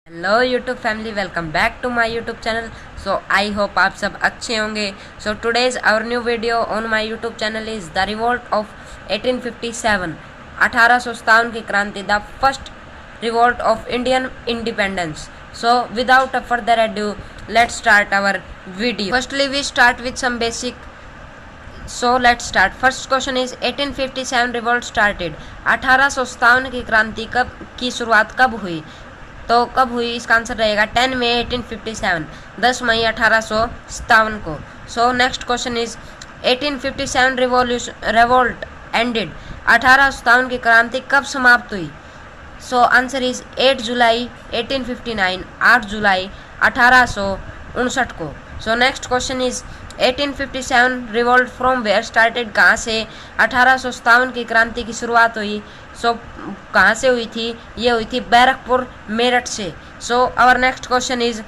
Hello YouTube family, welcome back to my YouTube channel. So I hope आप सब अच्छे होंगे। So today's our new video on my YouTube channel is the revolt of 1857, 1857 की क्रांति, the first revolt of Indian independence. So without a further adieu, let's start our video. Firstly we start with some basic. So let's start. First question is 1857 revolt started. 1857 की क्रांति की शुरुआत कब हुई? तो कब हुई इसका आंसर रहेगा 10 मई 1857, 10 मई 1857 को। So next question is 1857 revolt ended. 1857 की क्रांति कब समाप्त हुई? सो आंसर इज 8 जुलाई 1859, 8 जुलाई 1859 को। So next question is 1857 revolt from where started. कहाँ से 1857 की क्रांति की शुरुआत हुई? सो कहाँ से हुई थी? ये हुई थी बैरकपुर, मेरठ से। So our next question is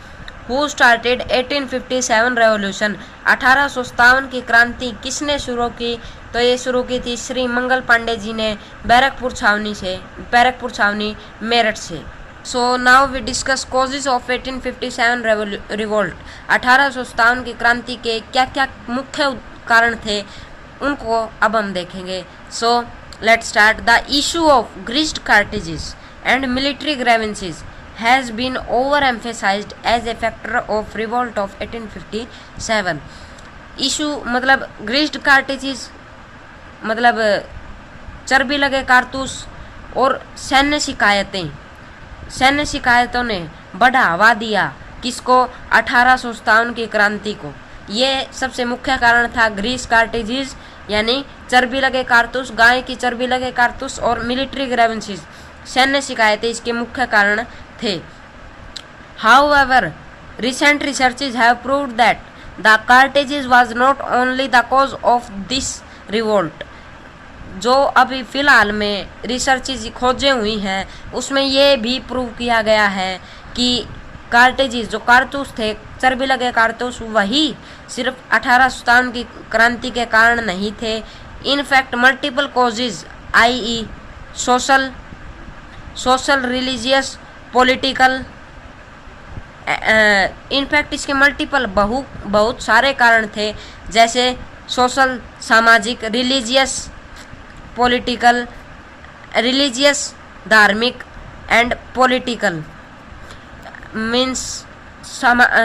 who started 1857 revolution. 1857 की क्रांति किसने शुरू की? तो ये शुरू की थी श्री मंगल पांडे जी ने बैरकपुर छावनी मेरठ से। So now we discuss causes of 1857 revolt. 1857 की क्रांति के क्या क्या मुख्य कारण थे, उनको अब हम देखेंगे। So let's start. The issue of greased cartridges and military grievances has been over emphasised as a factor of revolt of 1857। Issue मतलब ग्रीस्ड कार्टेजेस मतलब चर्बी लगे कारतूस और सैन्य शिकायतों ने बढ़ावा दिया किसको? 1857 की क्रांति को। ये सबसे मुख्य कारण था। ग्रीस कार्टेजेस यानी चर्बी लगे कारतूस, गाय की चर्बी लगे कारतूस, और मिलिट्री ग्रीवेंसेस सैन्य शिकायतें इसके मुख्य कारण थे। However recent researches have proved that the कार्टेजेस was not only the cause of this revolt. जो अभी फ़िलहाल में रिसर्चेज खोजें हुई हैं उसमें ये भी प्रूव किया गया है कि कार्टेजेस जो कारतूस थे, चर्बी लगे कारतूस, वही सिर्फ 1857 की क्रांति के कारण नहीं थे। In fact multiple causes i.e. Social religious political, in fact इसके मल्टीपल बहुत सारे कारण थे, जैसे सोशल सामाजिक, रिलीजियस धार्मिक एंड पॉलिटिकल मीन्स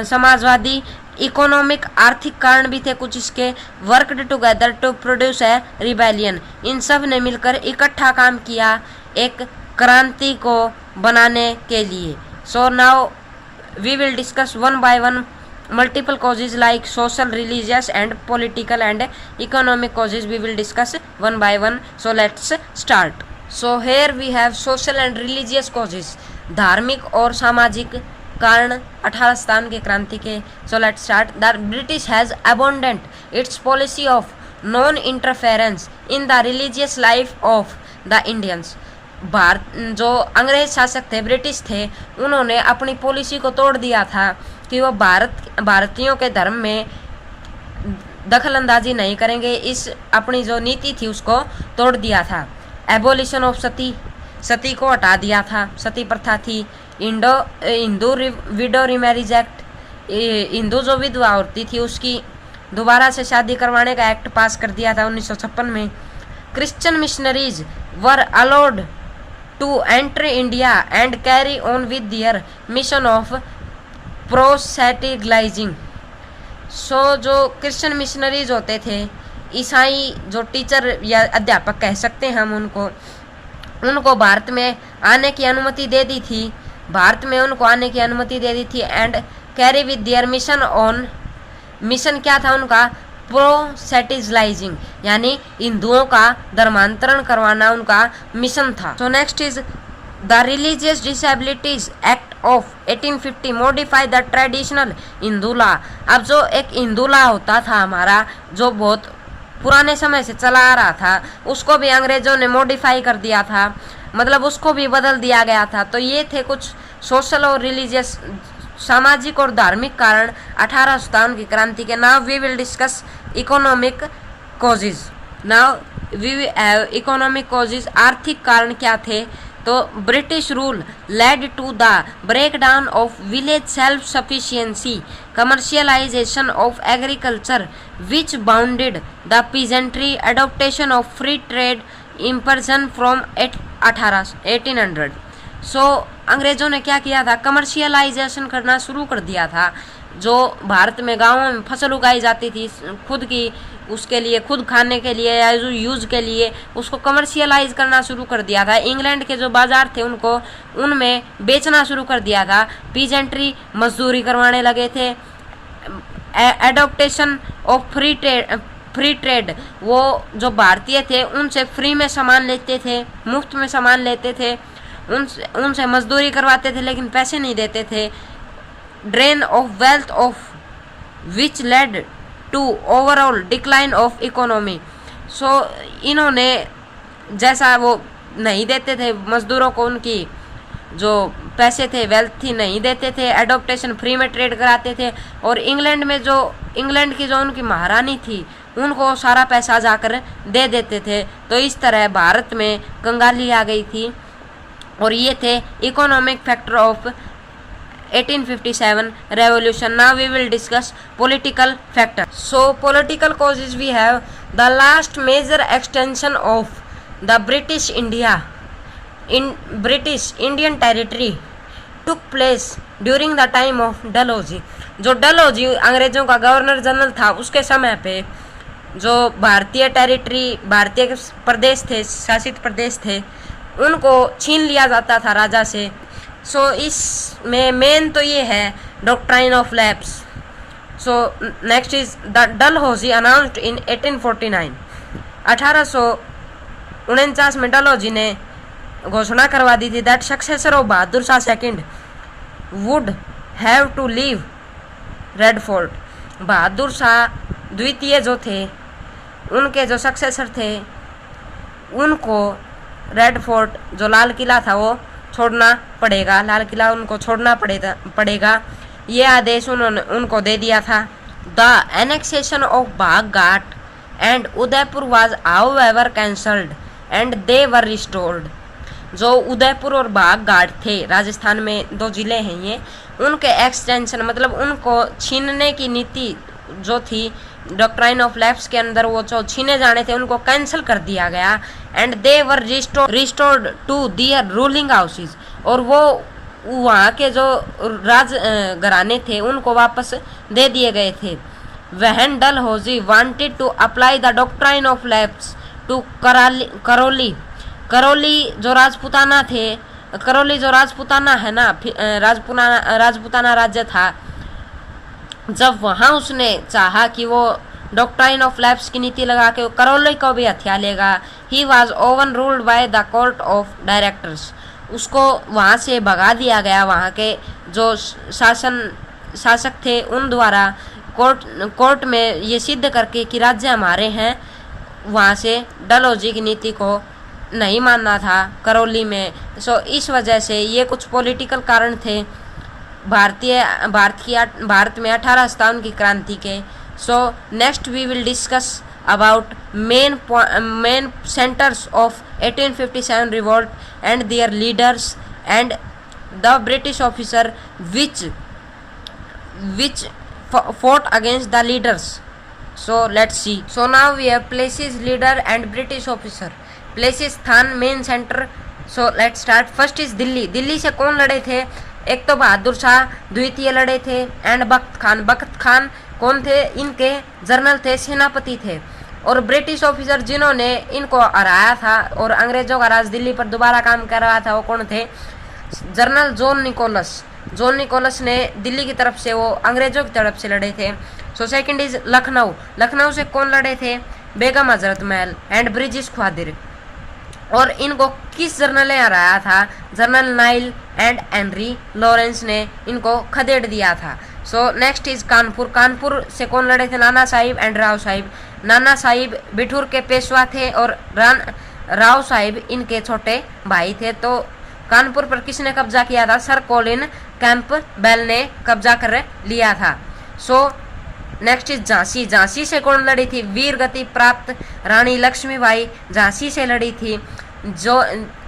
समाजवादी, इकोनॉमिक आर्थिक कारण भी थे कुछ इसके। Worked together to produce a rebellion, इन सब ने मिलकर इकट्ठा काम किया एक क्रांति को बनाने के लिए। So now we will discuss one by one multiple causes like social, religious and political and economic causes. We will discuss one by one. So let's start. So here we have social and religious causes, धार्मिक और सामाजिक कारण 1857 की क्रांति के। So let's start. The British has abandoned its policy of non-interference in the religious life of the Indians. जो अंग्रेज शासक थे, ब्रिटिश थे, उन्होंने अपनी पॉलिसी को तोड़ दिया था कि वो भारतीयों के धर्म में दखल अंदाजी नहीं करेंगे। इस अपनी जो नीति थी उसको तोड़ दिया था। एबोलिशन ऑफ सती को हटा दिया था, सती प्रथा थी। Hindu window remarriage act, Hindu जो विधवा औरतें थी उसकी दोबारा से शादी करवाने का एक्ट पास कर दिया था 1956 में। Christian missionaries were allowed to enter India and carry on with their mission of proselytizing. So जो क्रिश्चियन मिशनरीज होते थे, ईसाई जो टीचर या अध्यापक कह सकते हैं हम उनको भारत में आने की अनुमति दे दी थी। And carry with their mission क्या था उनका? प्रोसेटिगलाइजिंग यानी हिंदुओं का धर्मांतरण करवाना उनका मिशन था। सो next is the religious disabilities act of 1850 modify the traditional Hindu law. अब जो एक हिंदू लॉ होता था हमारा, जो बहुत पुराने समय से चला आ रहा था, उसको भी अंग्रेजों ने मॉडिफाई कर दिया था, मतलब उसको भी बदल दिया गया था। तो ये थे कुछ सोशल और रिलीजियस, सामाजिक और धार्मिक कारण 1857 की क्रांति के। Now we will discuss economic causes. Now we have economic causes. आर्थिक कारण क्या थे? तो British rule led to the breakdown of village self sufficiency, commercialization of agriculture which bounded the peasantry, adaptation of free trade imposition from 1800। So अंग्रेजों ने क्या किया था, कमर्शियलाइजेशन करना शुरू कर दिया था। जो भारत में गांवों में फसल उगाई जाती थी खुद की, उसके लिए खुद खाने के लिए या यूज के लिए, उसको कमर्शियलाइज करना शुरू कर दिया था। इंग्लैंड के जो बाजार थे उनको उनमें बेचना शुरू कर दिया था। पीजेंट्री मजदूरी करवाने लगे थे। एडॉप्टेशन ऑफ फ्री ट्रेड, वो जो भारतीय थे उनसे फ्री में सामान लेते थे, मुफ्त में सामान लेते थे, उनसे मजदूरी करवाते थे लेकिन पैसे नहीं देते थे। Drain of wealth of which led to overall decline of economy. So इन्होंने जैसा वो नहीं देते थे मजदूरों को, उनकी जो पैसे थे, वेल्थ थी, नहीं देते थे। एडॉप्टेशन, फ्री में ट्रेड कराते थे। और इंग्लैंड की जो उनकी महारानी थी उनको सारा पैसा जाकर दे देते थे। तो इस तरह भारत में कंगाली आ गई थी। और ये थे economic factor of 1857 revolution. Now we will discuss political factor. So political causes we have the last major extension of the British Indian territory took place during the time of Dalhousie. जो डलहौजी अंग्रेजों का governor general था उसके समय पे जो भारतीय territory, भारतीय प्रदेश थे, शासित प्रदेश थे, उनको छीन लिया जाता था राजा से। सो इसमें मेन तो ये है doctrine of lapse. So next is the Dalhousie announced in 1849। 1849 में डलहौजी ने घोषणा करवा दी थी that successor of Bahadur Shah second would have to leave Red Fort. Bahadur Shah द्वितीय जो थे, उनके जो सक्सेसर थे, उनको रेड फोर्ट जो लाल किला था वो छोड़ना पड़ेगा, लाल किला उनको छोड़ना पड़ेगा। ये आदेश उन्होंने उनको दे दिया था। The annexation of Baghat and Udaipur was however cancelled and they were restored. जो उदयपुर और बागघाट थे, राजस्थान में 2 जिले हैं ये, उनके एक्सटेंशन मतलब उनको छीनने की नीति जो थी डॉक्ट्राइन ऑफ लैप्स के अंदर, वो जो छीने जाने थे उनको कैंसिल कर दिया गया। And they were restored to their ruling houses, और वो वहाँ के जो राज घराने थे उनको वापस दे दिए गए थे। When Dalhousie wanted to apply the doctrine of lapse to Karauli जो राजपूताना थे, करौली जो राजपूताना है ना, राजपूताना राज्य था, जब वहाँ उसने चाहा कि वो डॉक्ट्राइन ऑफ लैप्स की नीति लगा के करौली को भी हथिया लेगा, he was oven ruled by the court of directors. उसको वहाँ से भगा दिया गया। वहाँ के जो शासक थे उन द्वारा कोर्ट में ये सिद्ध करके कि राज्य हमारे हैं, वहाँ से डलहौजी की नीति को नहीं मानना था करौली में। सो इस वजह से ये कुछ पॉलिटिकल कारण थे भारत में 1857 की क्रांति के। So next we will discuss about main centres of 1857 revolt and their leaders and the British officer which fought against the leaders. So let's see. So now we have places, leader and British officer. Places, स्थान, main centre. So let's start. First is Delhi. Delhi से कौन लड़े थे? एक तो बहादुर शाह द्वितीय लड़े थे एंड बख्त खान कौन थे? इनके जनरल थे, सेनापति थे। और ब्रिटिश ऑफिसर जिन्होंने इनको हराया था और अंग्रेजों का राज दिल्ली पर दोबारा काम कर रहा था, वो कौन थे? जनरल जॉन निकोलस ने दिल्ली की तरफ से, वो अंग्रेजों की तरफ से लड़े थे। सो सेकंड इज लखनऊ से कौन लड़े थे? Begum Hazrat Mahal and British ख्वादिर। और इनको किस जनरल ने हराया था? General Nile and Henry Lawrence ने इनको खदेड़ दिया था। सो नेक्स्ट इज कानपुर से कौन लड़े थे? नाना साहिब एंड राव साहिब। नाना साहिब बिठूर के पेशवा थे और राव साहिब इनके छोटे भाई थे। तो कानपुर पर किसने कब्जा किया था? सर कॉलिन कैंपबेल ने कब्जा कर लिया था। सो नेक्स्ट इज झांसी से कौन लड़ी थी? वीर गति प्राप्त रानी लक्ष्मीबाई झांसी से लड़ी थी। जो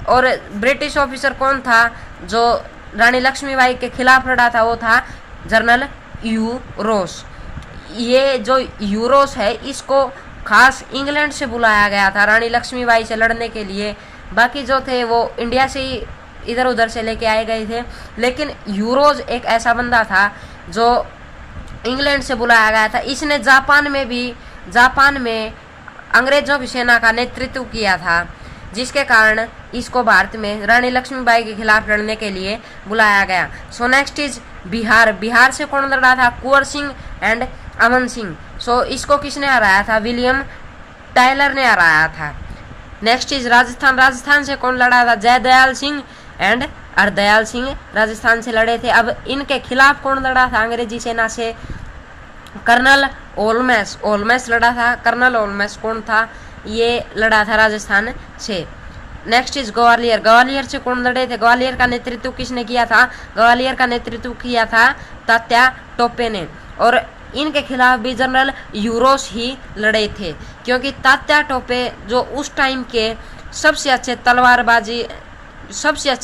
और ब्रिटिश ऑफिसर कौन था जो रानी लक्ष्मीबाई के खिलाफ लड़ा था, वो था जनरल यूरोस। ये जो यूरोस है इसको खास इंग्लैंड से बुलाया गया था रानी लक्ष्मीबाई से लड़ने के लिए। बाकी जो थे वो इंडिया से ही इधर उधर से लेके आए गए थे, लेकिन यूरोस एक ऐसा बंदा था जो इंग्लैंड से बुलाया गया था। इसने जापान में अंग्रेजों की सेना का नेतृत्व किया था, जिसके कारण इसको भारत में रानी लक्ष्मीबाई के खिलाफ लड़ने के लिए बुलाया गया। सो नेक्स्ट इज बिहार। बिहार से कौन लड़ा था? कुंवर सिंह एंड अमन सिंह। सो इसको किसने हराया था? विलियम टायलर ने हराया था। Next is Rajasthan. राजस्थान से कौन लड़ा था? जयदयाल सिंह एंड हरदयाल सिंह राजस्थान से लड़े थे। अब इनके खिलाफ कौन लड़ा था अंग्रेजी सेना से? कर्नल ओल्मेस। ओल्मेस लड़ा था। कर्नल ओल्मेस कौन था? ये लड़ा था राजस्थान से। Next is Gwalior. ग्वालियर से कौन लड़े थे? ग्वालियर का नेतृत्व किसने किया था? ग्वालियर का नेतृत्व किया था तात्या टोपे ने। और इनके खिलाफ भी जनरल यूरोस ही लड़े थे, क्योंकि तात्या टोपे जो उस टाइम के सबसे अच्छी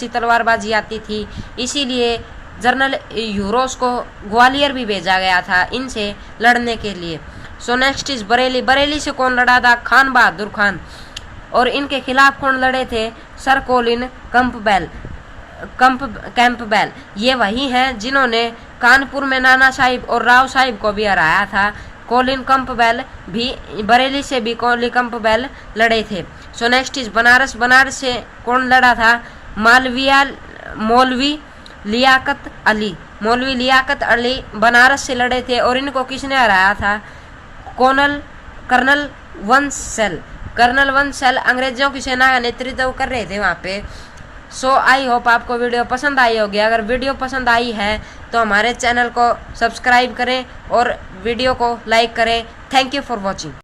तलवारबाजी आती थी, इसीलिए जनरल यूरोस को ग्वालियर भी भेजा गया था इनसे लड़ने के लिए। सो नेक्स्ट इज बरेली। बरेली से कौन लड़ा था? खान बहादुर खान। और इनके खिलाफ कौन लड़े थे? Sir Colin Campbell. ये वही हैं जिन्होंने कानपुर में नाना साहिब और राव साहिब को भी हराया था। कोलिन कैंपबेल भी बरेली से भी कोलिन कैंपबेल लड़े थे। सो नेक्स्ट इज बनारस। बनारस से कौन लड़ा था? मौलवी लियाकत अली। मौलवी लियाकत अली बनारस से लड़े थे और इनको किसने हराया था? कर्नल वंशसेल। कर्नल वंशसेल अंग्रेजों की सेना का नेतृत्व कर रहे थे वहाँ पे। सो आई होप आपको वीडियो पसंद आई होगी। अगर वीडियो पसंद आई है तो हमारे चैनल को सब्सक्राइब करें और वीडियो को लाइक करें। Thank you for watching.